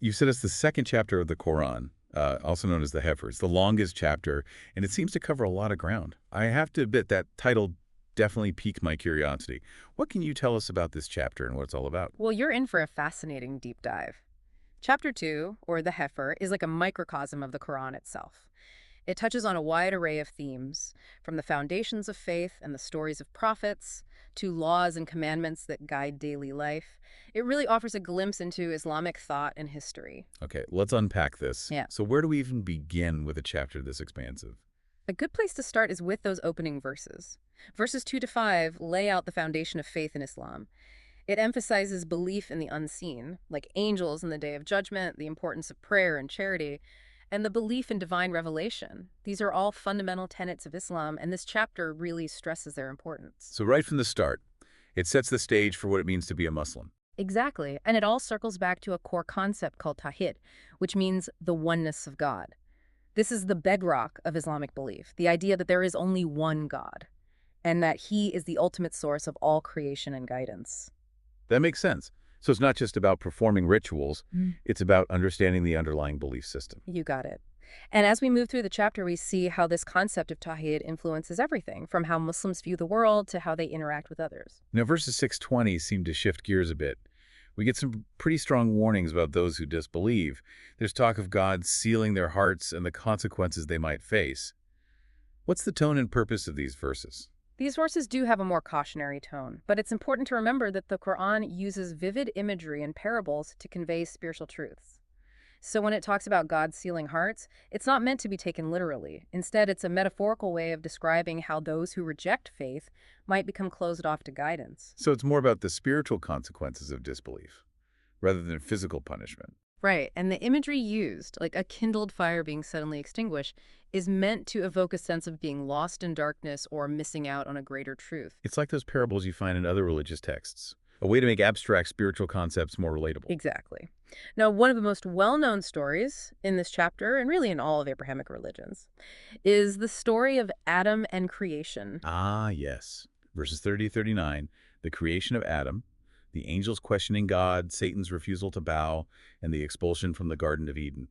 You said it's the second chapter of the Quran, also known as the Heifer. It's the longest chapter, and it seems to cover a lot of ground. I have to admit that title definitely piqued my curiosity. What can you tell us about this chapter and what it's all about? Well, you're in for a fascinating deep dive. Chapter 2, or the Heifer, is like a microcosm of the Quran itself. It touches on a wide array of themes, from the foundations of faith and the stories of prophets to laws and commandments that guide daily life. It really offers a glimpse into Islamic thought and history. Okay, let's unpack this. Yeah. So where do we even begin with a chapter this expansive? A good place to start is with those opening verses. Verses 2 to 5 lay out the foundation of faith in Islam. It emphasizes belief in the unseen, like angels in the Day of Judgment, the importance of prayer and charity, and the belief in divine revelation. These are all fundamental tenets of Islam, and this chapter really stresses their importance. So right from the start, it sets the stage for what it means to be a Muslim. Exactly, and it all circles back to a core concept called tawhid, which means the oneness of God. This is the bedrock of Islamic belief, the idea that there is only one God, and that He is the ultimate source of all creation and guidance. That makes sense. So it's not just about performing rituals, it's about understanding the underlying belief system. You got it. And as we move through the chapter, we see how this concept of tawhid influences everything, from how Muslims view the world to how they interact with others. Now, verses 620 seem to shift gears a bit. We get some pretty strong warnings about those who disbelieve. There's talk of God sealing their hearts and the consequences they might face. What's the tone and purpose of these verses? These verses do have a more cautionary tone, but it's important to remember that the Quran uses vivid imagery and parables to convey spiritual truths. So when it talks about God sealing hearts, it's not meant to be taken literally. Instead, it's a metaphorical way of describing how those who reject faith might become closed off to guidance. So it's more about the spiritual consequences of disbelief, rather than physical punishment. Right, and the imagery used, like a kindled fire being suddenly extinguished, is meant to evoke a sense of being lost in darkness or missing out on a greater truth. It's like those parables you find in other religious texts, a way to make abstract spiritual concepts more relatable. Exactly. Now, one of the most well-known stories in this chapter, and really in all of Abrahamic religions, is the story of Adam and creation. Ah, yes. Verses 30 to 39, the creation of Adam, the angels questioning God, Satan's refusal to bow, and the expulsion from the Garden of Eden.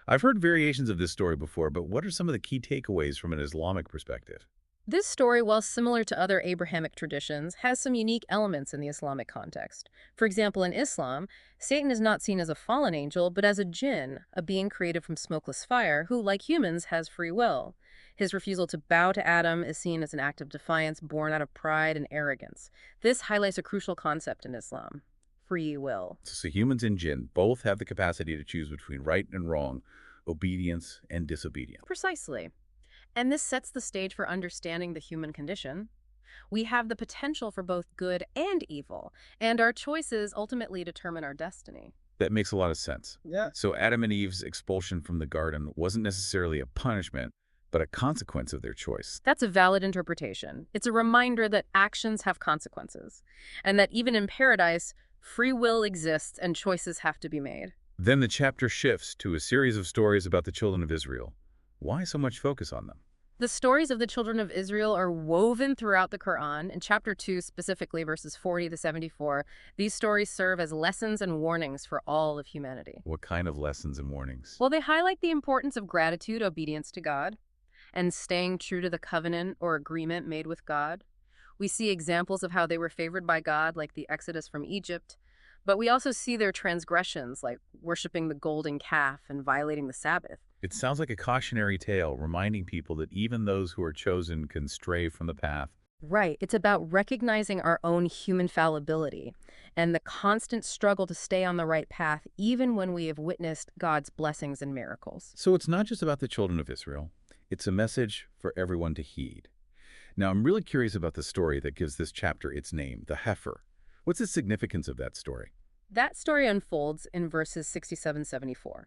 I've heard variations of this story before, but what are some of the key takeaways from an Islamic perspective? This story, while similar to other Abrahamic traditions, has some unique elements in the Islamic context. For example, in Islam, Satan is not seen as a fallen angel, but as a jinn, a being created from smokeless fire, who, like humans, has free will. His refusal to bow to Adam is seen as an act of defiance born out of pride and arrogance. This highlights a crucial concept in Islam: free will. So humans and jinn both have the capacity to choose between right and wrong, obedience and disobedience. Precisely. And this sets the stage for understanding the human condition. We have the potential for both good and evil, and our choices ultimately determine our destiny. That makes a lot of sense. Yeah. So Adam and Eve's expulsion from the garden wasn't necessarily a punishment, but a consequence of their choice. That's a valid interpretation. It's a reminder that actions have consequences, and that even in paradise, free will exists and choices have to be made. Then the chapter shifts to a series of stories about the children of Israel. Why so much focus on them? The stories of the children of Israel are woven throughout the Quran. In chapter 2, specifically verses 40 to 74, these stories serve as lessons and warnings for all of humanity. What kind of lessons and warnings? Well, they highlight the importance of gratitude, obedience to God, and staying true to the covenant or agreement made with God. We see examples of how they were favored by God, like the Exodus from Egypt, but we also see their transgressions, like worshiping the golden calf and violating the Sabbath. It sounds like a cautionary tale, reminding people that even those who are chosen can stray from the path. Right. It's about recognizing our own human fallibility and the constant struggle to stay on the right path, even when we have witnessed God's blessings and miracles. So it's not just about the children of Israel. It's a message for everyone to heed. Now, I'm really curious about the story that gives this chapter its name, the Heifer. What's the significance of that story? That story unfolds in verses 67-74.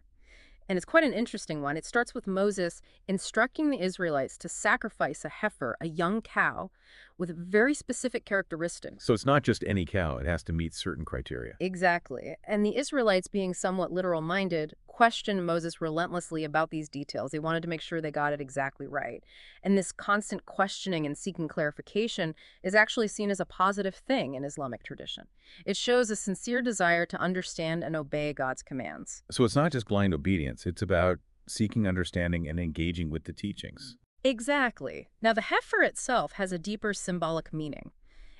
And it's quite an interesting one. It starts with Moses instructing the Israelites to sacrifice a heifer, a young cow, with very specific characteristics. So it's not just any cow. It has to meet certain criteria. Exactly. And the Israelites, being somewhat literal-minded, questioned Moses relentlessly about these details. They wanted to make sure they got it exactly right. And this constant questioning and seeking clarification is actually seen as a positive thing in Islamic tradition. It shows a sincere desire to understand and obey God's commands. So it's not just blind obedience, it's about seeking understanding and engaging with the teachings. Exactly. Now, the heifer itself has a deeper symbolic meaning.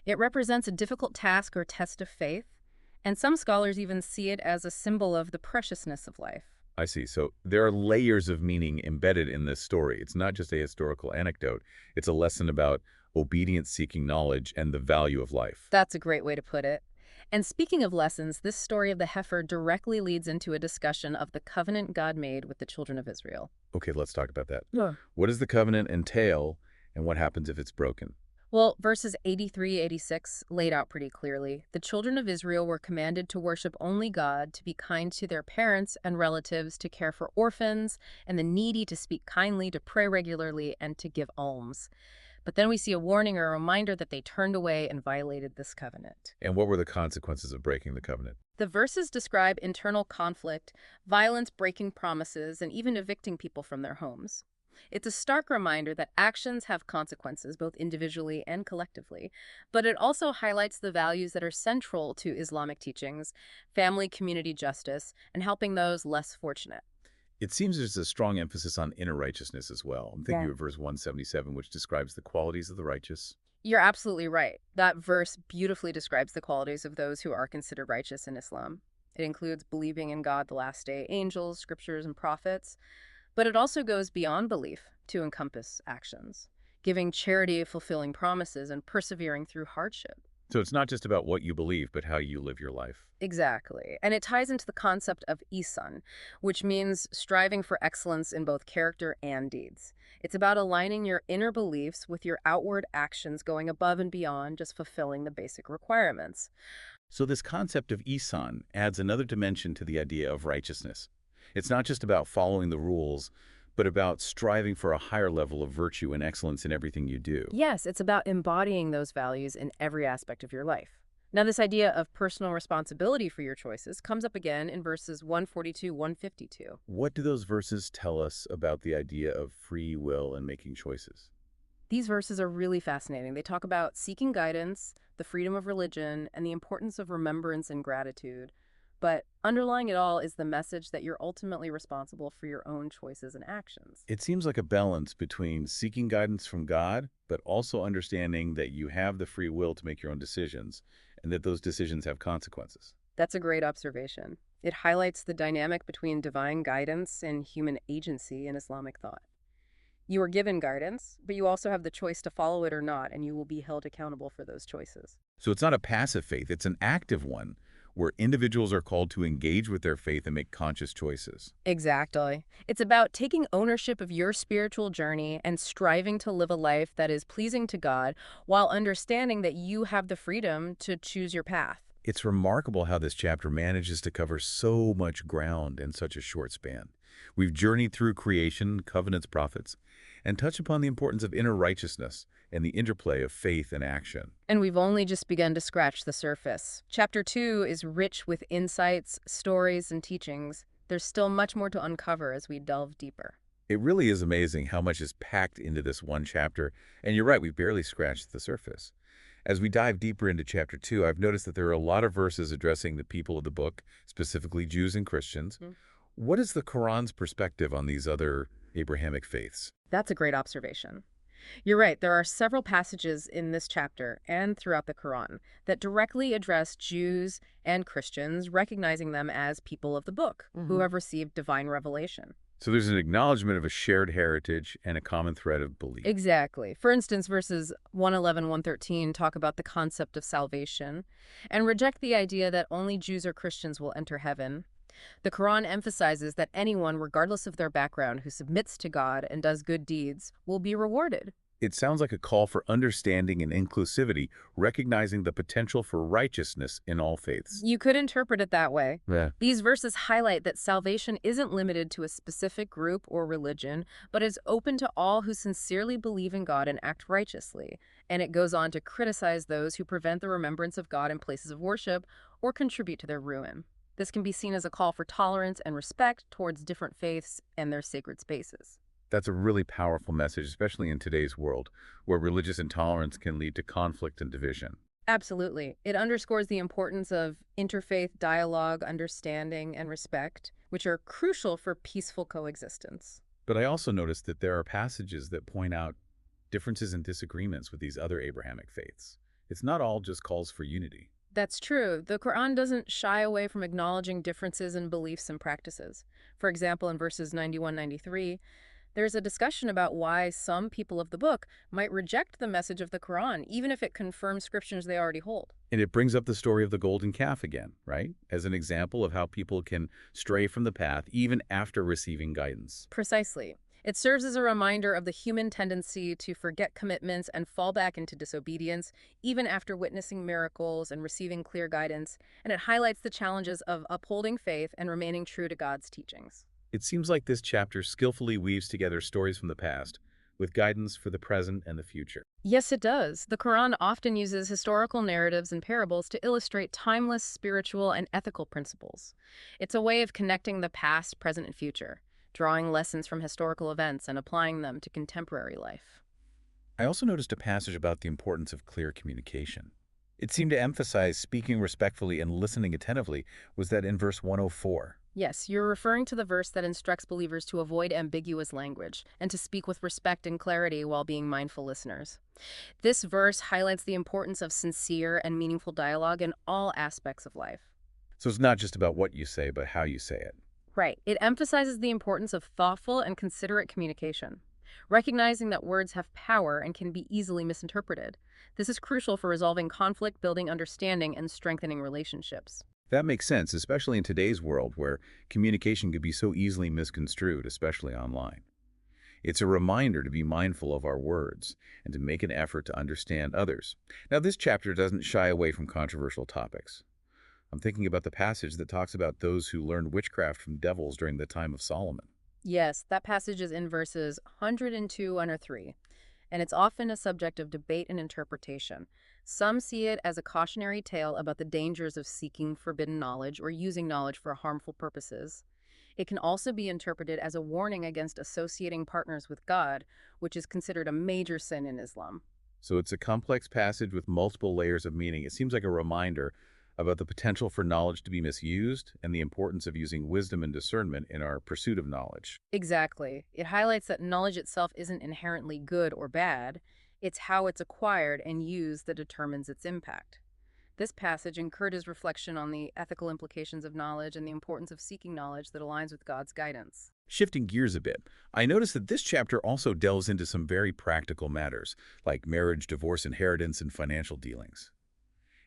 It represents a difficult task or test of faith, and some scholars even see it as a symbol of the preciousness of life. I see. So there are layers of meaning embedded in this story. It's not just a historical anecdote. It's a lesson about obedience seeking knowledge and the value of life. That's a great way to put it. And speaking of lessons, this story of the heifer directly leads into a discussion of the covenant God made with the children of Israel. Okay, let's talk about that. Yeah. What does the covenant entail, and what happens if it's broken? Well, verses 83, 86 laid out pretty clearly. The children of Israel were commanded to worship only God, to be kind to their parents and relatives, to care for orphans and the needy, to speak kindly, to pray regularly, and to give alms. But then we see a warning or a reminder that they turned away and violated this covenant. And what were the consequences of breaking the covenant? The verses describe internal conflict, violence, breaking promises, and even evicting people from their homes. It's a stark reminder that actions have consequences, both individually and collectively, but it also highlights the values that are central to Islamic teachings: family, community justice, and helping those less fortunate. It seems there's a strong emphasis on inner righteousness as well. I'm thinking Yeah. of verse 177, which describes the qualities of the righteous. You're absolutely right. That verse beautifully describes the qualities of those who are considered righteous in Islam. It includes believing in God, the last day, angels, scriptures, and prophets. But it also goes beyond belief to encompass actions, giving charity, fulfilling promises, and persevering through hardship. So it's not just about what you believe, but how you live your life. Exactly. And it ties into the concept of ihsan, which means striving for excellence in both character and deeds. It's about aligning your inner beliefs with your outward actions, going above and beyond just fulfilling the basic requirements. So this concept of ihsan adds another dimension to the idea of righteousness. It's not just about following the rules, but about striving for a higher level of virtue and excellence in everything you do. Yes, it's about embodying those values in every aspect of your life. Now, this idea of personal responsibility for your choices comes up again in verses 142, 152. What do those verses tell us about the idea of free will and making choices? These verses are really fascinating. They talk about seeking guidance, the freedom of religion, and the importance of remembrance and gratitude. But underlying it all is the message that you're ultimately responsible for your own choices and actions. It seems like a balance between seeking guidance from God, but also understanding that you have the free will to make your own decisions, and that those decisions have consequences. That's a great observation. It highlights the dynamic between divine guidance and human agency in Islamic thought. You are given guidance, but you also have the choice to follow it or not, and you will be held accountable for those choices. So it's not a passive faith, it's an active one, where individuals are called to engage with their faith and make conscious choices. Exactly. It's about taking ownership of your spiritual journey and striving to live a life that is pleasing to God while understanding that you have the freedom to choose your path. It's remarkable how this chapter manages to cover so much ground in such a short span. We've journeyed through creation, covenants, prophets, and touched upon the importance of inner righteousness and the interplay of faith and action. And we've only just begun to scratch the surface. Chapter 2 is rich with insights, stories, and teachings. There's still much more to uncover as we delve deeper. It really is amazing how much is packed into this one chapter, and you're right, we've barely scratched the surface. As we dive deeper into chapter 2, I've noticed that there are a lot of verses addressing the people of the book, specifically Jews and Christians. What is the Quran's perspective on these other Abrahamic faiths? That's a great observation. You're right, there are several passages in this chapter and throughout the Quran that directly address Jews and Christians, recognizing them as people of the book who have received divine revelation. So there's an acknowledgement of a shared heritage and a common thread of belief. Exactly. For instance, verses 111, 113 talk about the concept of salvation and reject the idea that only Jews or Christians will enter heaven. The Quran emphasizes that anyone, regardless of their background, who submits to God and does good deeds will be rewarded. It sounds like a call for understanding and inclusivity, recognizing the potential for righteousness in all faiths. You could interpret it that way. Yeah. These verses highlight that salvation isn't limited to a specific group or religion, but is open to all who sincerely believe in God and act righteously. And it goes on to criticize those who prevent the remembrance of God in places of worship or contribute to their ruin. This can be seen as a call for tolerance and respect towards different faiths and their sacred spaces. That's a really powerful message, especially in today's world, where religious intolerance can lead to conflict and division. Absolutely. It underscores the importance of interfaith dialogue, understanding, and respect, which are crucial for peaceful coexistence. But I also noticed that there are passages that point out differences and disagreements with these other Abrahamic faiths. It's not all just calls for unity. That's true. The Quran doesn't shy away from acknowledging differences in beliefs and practices. For example, in verses 91-93, there's a discussion about why some people of the book might reject the message of the Quran, even if it confirms scriptures they already hold. And it brings up the story of the golden calf again, right? As an example of how people can stray from the path even after receiving guidance. Precisely. It serves as a reminder of the human tendency to forget commitments and fall back into disobedience, even after witnessing miracles and receiving clear guidance, and it highlights the challenges of upholding faith and remaining true to God's teachings. It seems like this chapter skillfully weaves together stories from the past with guidance for the present and the future. Yes, it does. The Quran often uses historical narratives and parables to illustrate timeless spiritual and ethical principles. It's a way of connecting the past, present, and future, drawing lessons from historical events and applying them to contemporary life. I also noticed a passage about the importance of clear communication. It seemed to emphasize speaking respectfully and listening attentively. Was that in verse 104? Yes, you're referring to the verse that instructs believers to avoid ambiguous language and to speak with respect and clarity while being mindful listeners. This verse highlights the importance of sincere and meaningful dialogue in all aspects of life. So it's not just about what you say, but how you say it. Right. It emphasizes the importance of thoughtful and considerate communication, recognizing that words have power and can be easily misinterpreted. This is crucial for resolving conflict, building understanding, and strengthening relationships. That makes sense, especially in today's world where communication could be so easily misconstrued, especially online. It's a reminder to be mindful of our words and to make an effort to understand others. Now, this chapter doesn't shy away from controversial topics. I'm thinking about the passage that talks about those who learned witchcraft from devils during the time of Solomon. Yes, that passage is in verses 102-103, and it's often a subject of debate and interpretation. Some see it as a cautionary tale about the dangers of seeking forbidden knowledge or using knowledge for harmful purposes. It can also be interpreted as a warning against associating partners with God, which is considered a major sin in Islam. So it's a complex passage with multiple layers of meaning. It seems like a reminder about the potential for knowledge to be misused and the importance of using wisdom and discernment in our pursuit of knowledge. Exactly. It highlights that knowledge itself isn't inherently good or bad. It's how it's acquired and used that determines its impact. This passage encourages reflection on the ethical implications of knowledge and the importance of seeking knowledge that aligns with God's guidance. Shifting gears a bit, I noticed that this chapter also delves into some very practical matters, like marriage, divorce, inheritance, and financial dealings.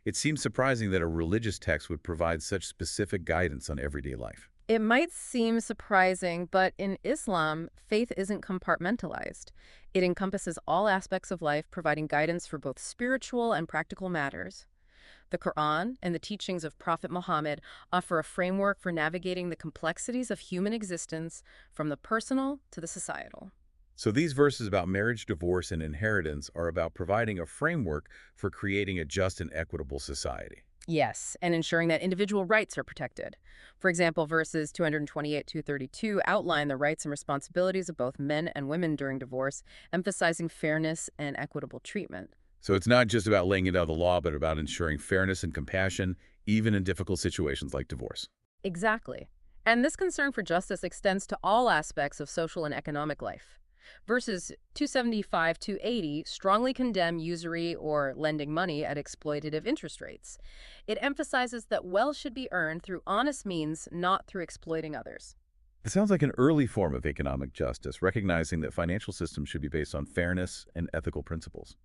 It seems surprising that a religious text would provide such specific guidance on everyday life. It might seem surprising, but in Islam, faith isn't compartmentalized. It encompasses all aspects of life, providing guidance for both spiritual and practical matters. The Quran and the teachings of Prophet Muhammad offer a framework for navigating the complexities of human existence, from the personal to the societal. So these verses about marriage, divorce, and inheritance are about providing a framework for creating a just and equitable society. Yes, and ensuring that individual rights are protected. For example, verses 228-232 outline the rights and responsibilities of both men and women during divorce, emphasizing fairness and equitable treatment. So it's not just about laying it out of the law, but about ensuring fairness and compassion, even in difficult situations like divorce. Exactly. And this concern for justice extends to all aspects of social and economic life. Verses 275-280 strongly condemn usury or lending money at exploitative interest rates. It emphasizes that wealth should be earned through honest means, not through exploiting others. It sounds like an early form of economic justice, recognizing that financial systems should be based on fairness and ethical principles.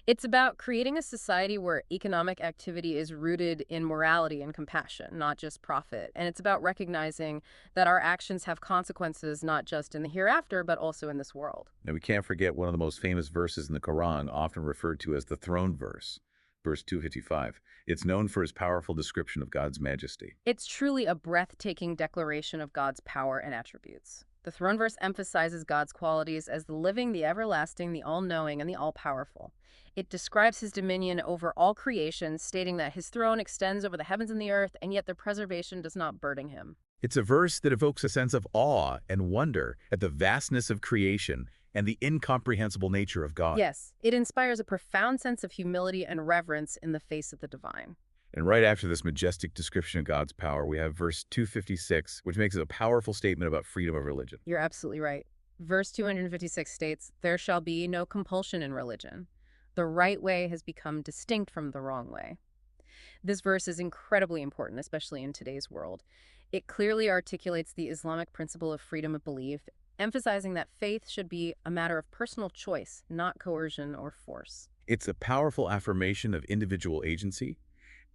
It's about creating a society where economic activity is rooted in morality and compassion, not just profit. And it's about recognizing that our actions have consequences not just in the hereafter, but also in this world. Now, we can't forget one of the most famous verses in the Quran, often referred to as the throne verse. Verse 255. It's known for its powerful description of God's majesty. It's truly a breathtaking declaration of God's power and attributes. The throne verse emphasizes God's qualities as the living, the everlasting, the all-knowing, and the all-powerful. It describes his dominion over all creation, stating that his throne extends over the heavens and the earth, and yet their preservation does not burden him. It's a verse that evokes a sense of awe and wonder at the vastness of creation and the incomprehensible nature of God. Yes, it inspires a profound sense of humility and reverence in the face of the divine. And right after this majestic description of God's power, we have verse 256, which makes it a powerful statement about freedom of religion. You're absolutely right. Verse 256 states, "There shall be no compulsion in religion. The right way has become distinct from the wrong way." This verse is incredibly important, especially in today's world. It clearly articulates the Islamic principle of freedom of belief, emphasizing that faith should be a matter of personal choice, not coercion or force. It's a powerful affirmation of individual agency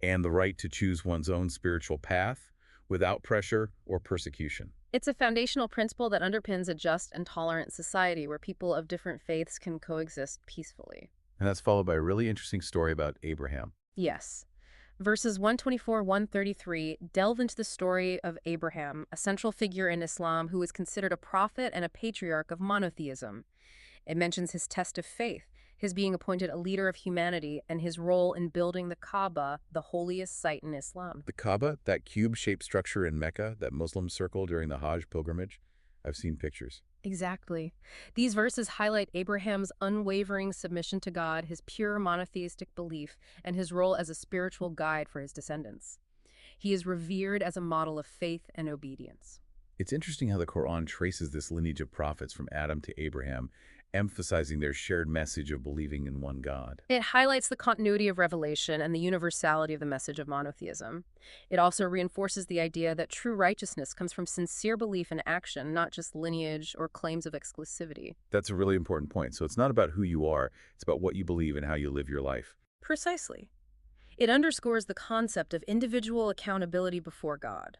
and the right to choose one's own spiritual path without pressure or persecution. It's a foundational principle that underpins a just and tolerant society where people of different faiths can coexist peacefully. And that's followed by a really interesting story about Abraham. Yes. Verses 124-133 delve into the story of Abraham, a central figure in Islam who is considered a prophet and a patriarch of monotheism. It mentions his test of faith, his being appointed a leader of humanity, and his role in building the Kaaba, the holiest site in Islam. The Kaaba, that cube-shaped structure in Mecca that Muslims circle during the Hajj pilgrimage, I've seen pictures. Exactly. These verses highlight Abraham's unwavering submission to God, his pure monotheistic belief, and his role as a spiritual guide for his descendants. He is revered as a model of faith and obedience. It's interesting how the Quran traces this lineage of prophets from Adam to Abraham, emphasizing their shared message of believing in one God. It highlights the continuity of revelation and the universality of the message of monotheism. It also reinforces the idea that true righteousness comes from sincere belief and action, not just lineage or claims of exclusivity. That's a really important point. So it's not about who you are, it's about what you believe and how you live your life. Precisely. It underscores the concept of individual accountability before God.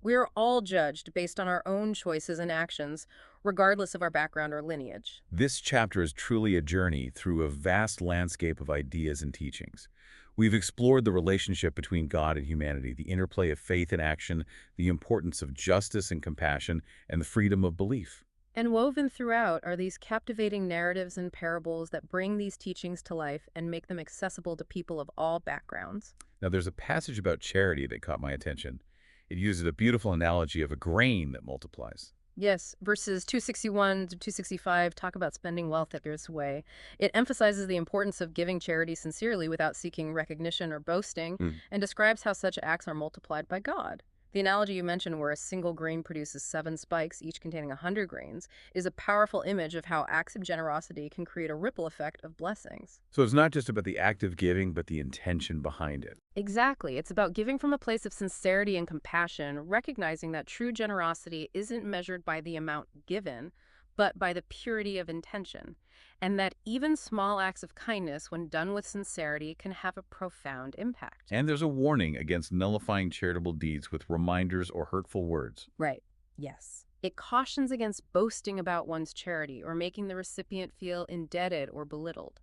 We are all judged based on our own choices and actions, regardless of our background or lineage. This chapter is truly a journey through a vast landscape of ideas and teachings. We've explored the relationship between God and humanity, the interplay of faith and action, the importance of justice and compassion, and the freedom of belief. And woven throughout are these captivating narratives and parables that bring these teachings to life and make them accessible to people of all backgrounds. Now, there's a passage about charity that caught my attention. It uses a beautiful analogy of a grain that multiplies. Yes, verses 261 to 265 talk about spending wealth this way. It emphasizes the importance of giving charity sincerely without seeking recognition or boasting, and describes how such acts are multiplied by God. The analogy you mentioned, where a single grain produces 7 spikes, each containing 100 grains, is a powerful image of how acts of generosity can create a ripple effect of blessings. So it's not just about the act of giving, but the intention behind it. Exactly. It's about giving from a place of sincerity and compassion, recognizing that true generosity isn't measured by the amount given, but by the purity of intention, and that even small acts of kindness, when done with sincerity, can have a profound impact. And there's a warning against nullifying charitable deeds with reminders or hurtful words. Right. Yes. It cautions against boasting about one's charity or making the recipient feel indebted or belittled.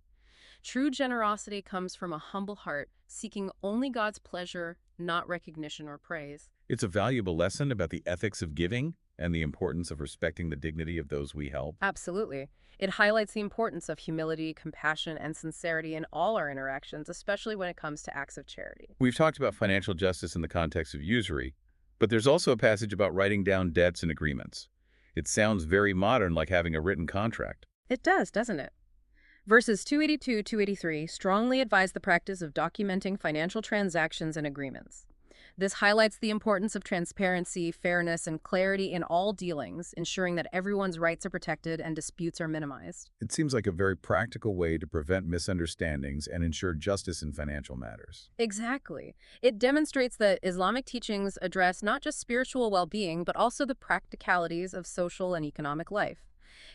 True generosity comes from a humble heart, seeking only God's pleasure, not recognition or praise. It's a valuable lesson about the ethics of giving and the importance of respecting the dignity of those we help. Absolutely. It highlights the importance of humility, compassion, and sincerity in all our interactions, especially when it comes to acts of charity. We've talked about financial justice in the context of usury, but there's also a passage about writing down debts and agreements. It sounds very modern, like having a written contract. It does, doesn't it? Verses 282-283 strongly advise the practice of documenting financial transactions and agreements. This highlights the importance of transparency, fairness, and clarity in all dealings, ensuring that everyone's rights are protected and disputes are minimized. It seems like a very practical way to prevent misunderstandings and ensure justice in financial matters. Exactly. It demonstrates that Islamic teachings address not just spiritual well-being, but also the practicalities of social and economic life.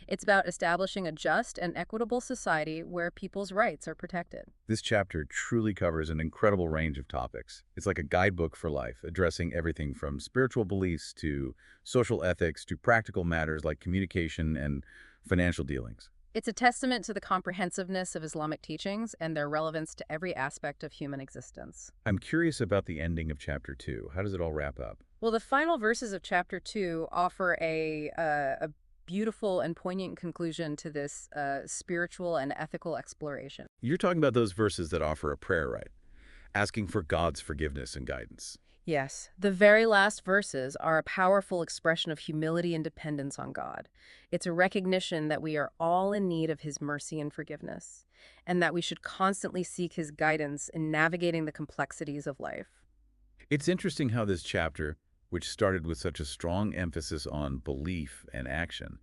It's about establishing a just and equitable society where people's rights are protected. This chapter truly covers an incredible range of topics. It's like a guidebook for life, addressing everything from spiritual beliefs to social ethics to practical matters like communication and financial dealings. It's a testament to the comprehensiveness of Islamic teachings and their relevance to every aspect of human existence. I'm curious about the ending of chapter 2. How does it all wrap up? Well, the final verses of chapter 2 offer a beautiful and poignant conclusion to this spiritual and ethical exploration. You're talking about those verses that offer a prayer, right? Asking for God's forgiveness and guidance. Yes, the very last verses are a powerful expression of humility and dependence on God. It's a recognition that we are all in need of His mercy and forgiveness, and that we should constantly seek His guidance in navigating the complexities of life. It's interesting how this chapter, which started with such a strong emphasis on belief and action,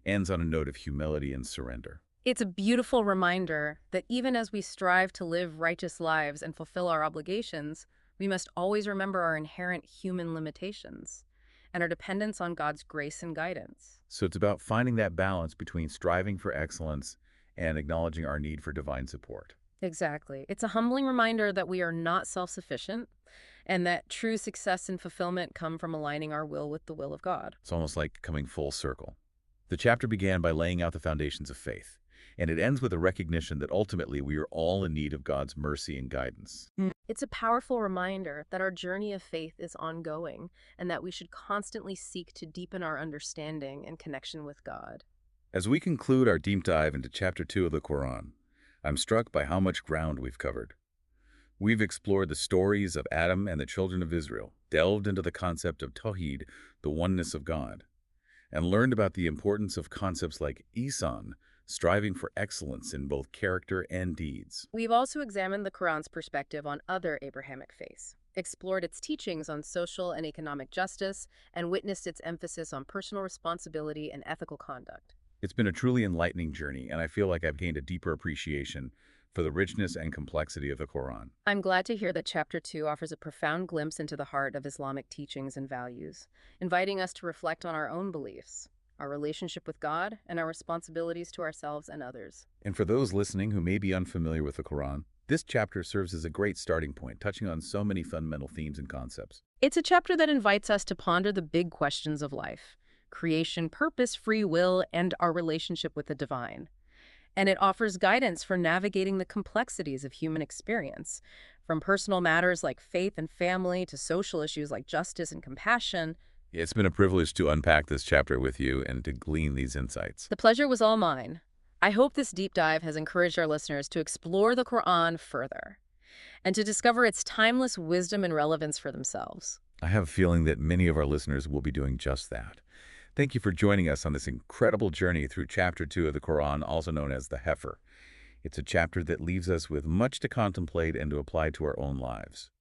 ends on a note of humility and surrender. It's a beautiful reminder that even as we strive to live righteous lives and fulfill our obligations, we must always remember our inherent human limitations and our dependence on God's grace and guidance. So it's about finding that balance between striving for excellence and acknowledging our need for divine support. Exactly. It's a humbling reminder that we are not self-sufficient and that true success and fulfillment come from aligning our will with the will of God. It's almost like coming full circle. The chapter began by laying out the foundations of faith, and it ends with a recognition that ultimately we are all in need of God's mercy and guidance. It's a powerful reminder that our journey of faith is ongoing and that we should constantly seek to deepen our understanding and connection with God. As we conclude our deep dive into chapter 2 of the Quran, I'm struck by how much ground we've covered. We've explored the stories of Adam and the children of Israel, delved into the concept of Tawheed, the oneness of God, and learned about the importance of concepts like Ihsan, striving for excellence in both character and deeds. We've also examined the Quran's perspective on other Abrahamic faiths, explored its teachings on social and economic justice, and witnessed its emphasis on personal responsibility and ethical conduct. It's been a truly enlightening journey, and I feel like I've gained a deeper appreciation for the richness and complexity of the Quran. I'm glad to hear that Chapter 2 offers a profound glimpse into the heart of Islamic teachings and values, inviting us to reflect on our own beliefs, our relationship with God, and our responsibilities to ourselves and others. And for those listening who may be unfamiliar with the Quran, this chapter serves as a great starting point, touching on so many fundamental themes and concepts. It's a chapter that invites us to ponder the big questions of life: creation, purpose, free will, and our relationship with the divine. And it offers guidance for navigating the complexities of human experience, from personal matters like faith and family to social issues like justice and compassion. It's been a privilege to unpack this chapter with you and to glean these insights. The pleasure was all mine. I hope this deep dive has encouraged our listeners to explore the Quran further and to discover its timeless wisdom and relevance for themselves. I have a feeling that many of our listeners will be doing just that. Thank you for joining us on this incredible journey through Chapter 2 of the Quran, also known as the Heifer. It's a chapter that leaves us with much to contemplate and to apply to our own lives.